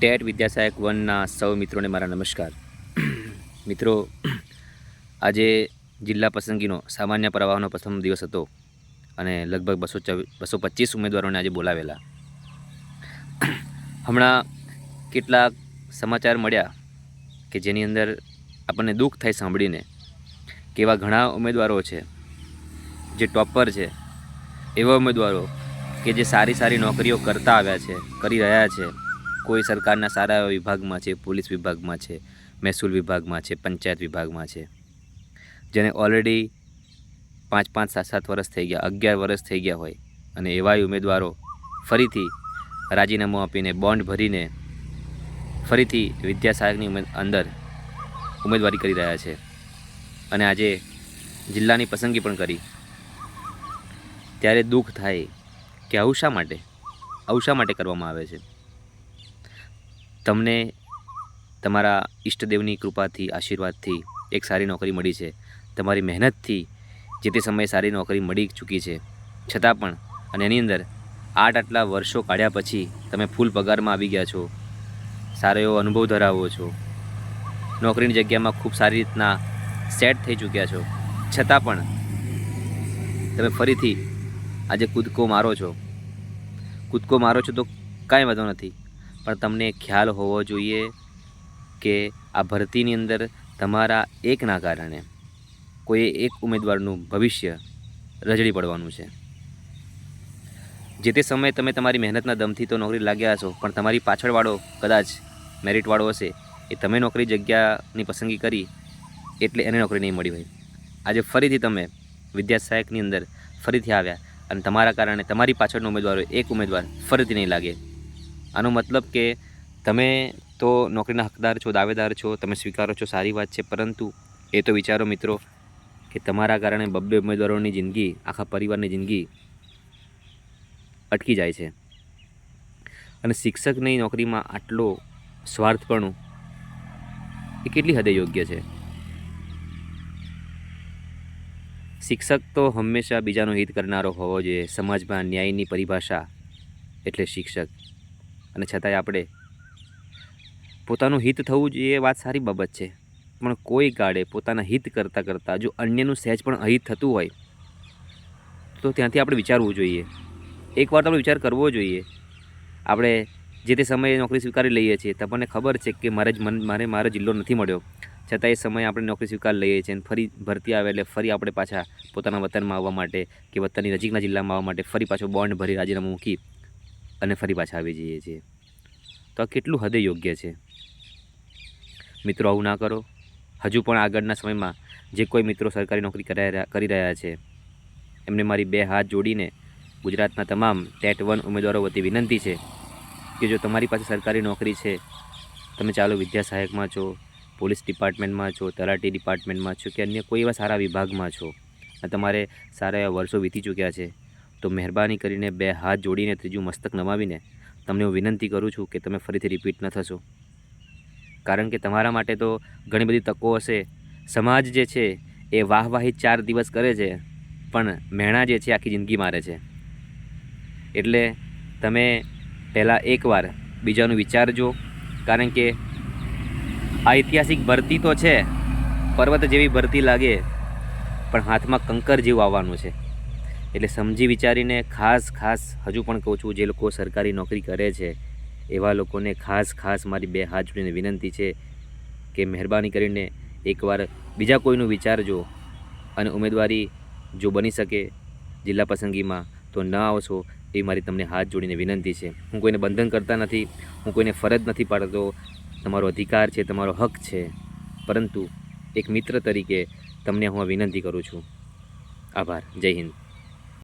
TET વિદ્યાસહાયક વનના સૌ મિત્રોને મારા નમસ્કાર. મિત્રો, આજે જિલ્લા પસંદગીનો સામાન્ય પ્રવાહનો પ્રથમ દિવસ હતો અને લગભગ 225 ઉમેદવારોને આજે બોલાવેલા. હમણાં કેટલાક સમાચાર મળ્યા કે જેની અંદર આપણને દુઃખ થાય સાંભળીને કે એવા ઘણા ઉમેદવારો છે જે ટોપર છે, એવા ઉમેદવારો કે જે સારી નોકરીઓ કરતા આવ્યા છે, કરી રહ્યા છે. કોઈ સરકારના સારા એવા વિભાગમાં છે, પોલીસ વિભાગમાં છે, મહેસૂલ વિભાગમાં છે, પંચાયત વિભાગમાં છે, જેને ઓલરેડી 5-5, 7-7 વર્ષ થઈ ગયા, 11 વર્ષ થઈ ગયા હોય, અને એવા ઉમેદવારો ફરીથી રાજીનામું આપીને બોન્ડ ભરીને ફરીથી વિદ્યાસહાયકની અંદર ઉમેદવારી કરી રહ્યા છે અને આજે જિલ્લાની પસંદગી પણ કરી. ત્યારે દુઃખ થાય કે આવું શા માટે કરવામાં આવે છે. તમને તમારા ઈષ્ટદેવની કૃપાથી, આશીર્વાદથી એક સારી નોકરી મળી છે, તમારી મહેનતથી જે તે સમયે સારી નોકરી મળી ચૂકી છે, છતાં પણ અને એની અંદર આટલા વર્ષો કાઢ્યા પછી તમે ફૂલ પગારમાં આવી ગયા છો, સારો એવો અનુભવ ધરાવો છો, નોકરીની જગ્યામાં ખૂબ સારી રીતના સેટ થઈ ચૂક્યા છો, છતાં પણ તમે ફરીથી આજે કૂદકો મારો છો તો કાંઈ વાંધો નથી, પણ તમને ખ્યાલ હોવો જોઈએ કે આ ભરતીની અંદર તમારા એકના કારણે કોઈ એક ઉમેદવારનું ભવિષ્ય રજળી પડવાનું છે. જે તે સમયે તમે તમારી મહેનતના દમથી તો નોકરી લાગ્યા છો, પણ તમારી પાછળવાળો કદાચ મેરિટવાળો હશે, એ તમે નોકરી જગ્યાની પસંદગી કરી એટલે એને નોકરી નહીં મળી હોય. આજે ફરીથી તમે વિદ્યાસહાયકની અંદર ફરીથી આવ્યા અને તમારા કારણે તમારી પાછળનો એક ઉમેદવાર ફરીથી નહીં લાગે. આનો મતલબ કે તમે તો નોકરીના હકદાર છો, દાવેદાર છો, તમે સ્વીકારો છો, સારી વાત છે, પરંતુ એ તો વિચારો મિત્રો કે તમારા કારણે 2 ઉમેદવારોની જિંદગી, આખા પરિવારની જિંદગી અટકી જાય છે. અને શિક્ષકની નોકરીમાં આટલો સ્વાર્થપણું એ કેટલી હદે યોગ્ય છે. શિક્ષક તો હંમેશા બીજાનું હિત કરનારો હોવો જોઈએ. સમાજમાં ન્યાયની પરિભાષા એટલે શિક્ષક, અને છતાંય આપણે પોતાનું હિત થવું જોઈએ, વાત સારી બાબત છે, પણ કોઈ કાળે પોતાના હિત કરતાં જો અન્યનું સહેજ પણ અહિત થતું હોય તો ત્યાંથી આપણે વિચારવું જોઈએ. એકવાર તો આપણે વિચાર કરવો જોઈએ. આપણે જે તે સમયે નોકરી સ્વીકારી લઈએ છીએ, તમને ખબર છે કે મારો જિલ્લો નથી મળ્યો, છતાં એ સમયે આપણે નોકરી સ્વીકાર લઈએ છીએ અને ફરી ભરતી આવે એટલે ફરી આપણે પાછા પોતાના વતનમાં આવવા માટે કે વતનની નજીકના જિલ્લામાં આવવા માટે ફરી પાછો બોન્ડ ભરી રાજીનામું મૂકી અને ફરી પાછા આવી જઈએ છીએ. તો આ કેટલું હદે યોગ્ય છે. મિત્રો, આવું ના કરો. હજુ પણ આગળના સમયમાં જે કોઈ મિત્રો સરકારી નોકરી કરી રહ્યા છે, એમને મારી 2 હાથ જોડીને ગુજરાતના તમામ ટેટ 1 ઉમેદવારો વતી વિનંતી છે કે જો તમારી પાસે સરકારી નોકરી છે, તમે ચાલો વિદ્યાસહાયકમાં છો, પોલીસ ડિપાર્ટમેન્ટમાં છો, તલાટી ડિપાર્ટમેન્ટમાં છો કે અન્ય કોઈ એવા સારા વિભાગમાં છો અને તમારે સારા એવા વર્ષો વીતી ચૂક્યા છે, તો મહેરબાની કરીને 2 હાથ જોડીને, ત્રીજું મસ્તક નમાવીને તમને હું વિનંતી કરું છું કે તમે ફરીથી રિપીટ ન થશો. કારણ કે તમારા માટે તો ઘણી બધી તકો હશે. સમાજ જે છે એ વાહવાહી 4 દિવસ કરે છે, પણ મહેણા જે છે આખી જિંદગી મારે છે. એટલે તમે પહેલાં એકવાર બીજાનું વિચારજો, કારણ કે આ ઐતિહાસિક ભરતી તો છે, પર્વત જેવી ભરતી લાગે પણ હાથમાં કંકર જેવું આવવાનું છે. એટલે સમજી વિચારીને ખાસ હજુ પણ કહું છું, જે લોકો સરકારી નોકરી કરે છે એવા લોકોને ખાસ મારી 2 હાથ જોડીને વિનંતી છે કે મહેરબાની કરીને એકવાર બીજા કોઈનું વિચારજો અને ઉમેદવારી જો બની શકે જિલ્લા પસંદગીમાં તો ન આવશો, એ મારી તમને હાથ જોડીને વિનંતી છે. હું કોઈને બંધન કરતા નથી, હું કોઈને ફરજ નથી પાડતો, તમારો અધિકાર છે, તમારો હક છે, પરંતુ એક મિત્ર તરીકે તમને હું વિનંતી કરું છું. આભાર. જય હિન્દ.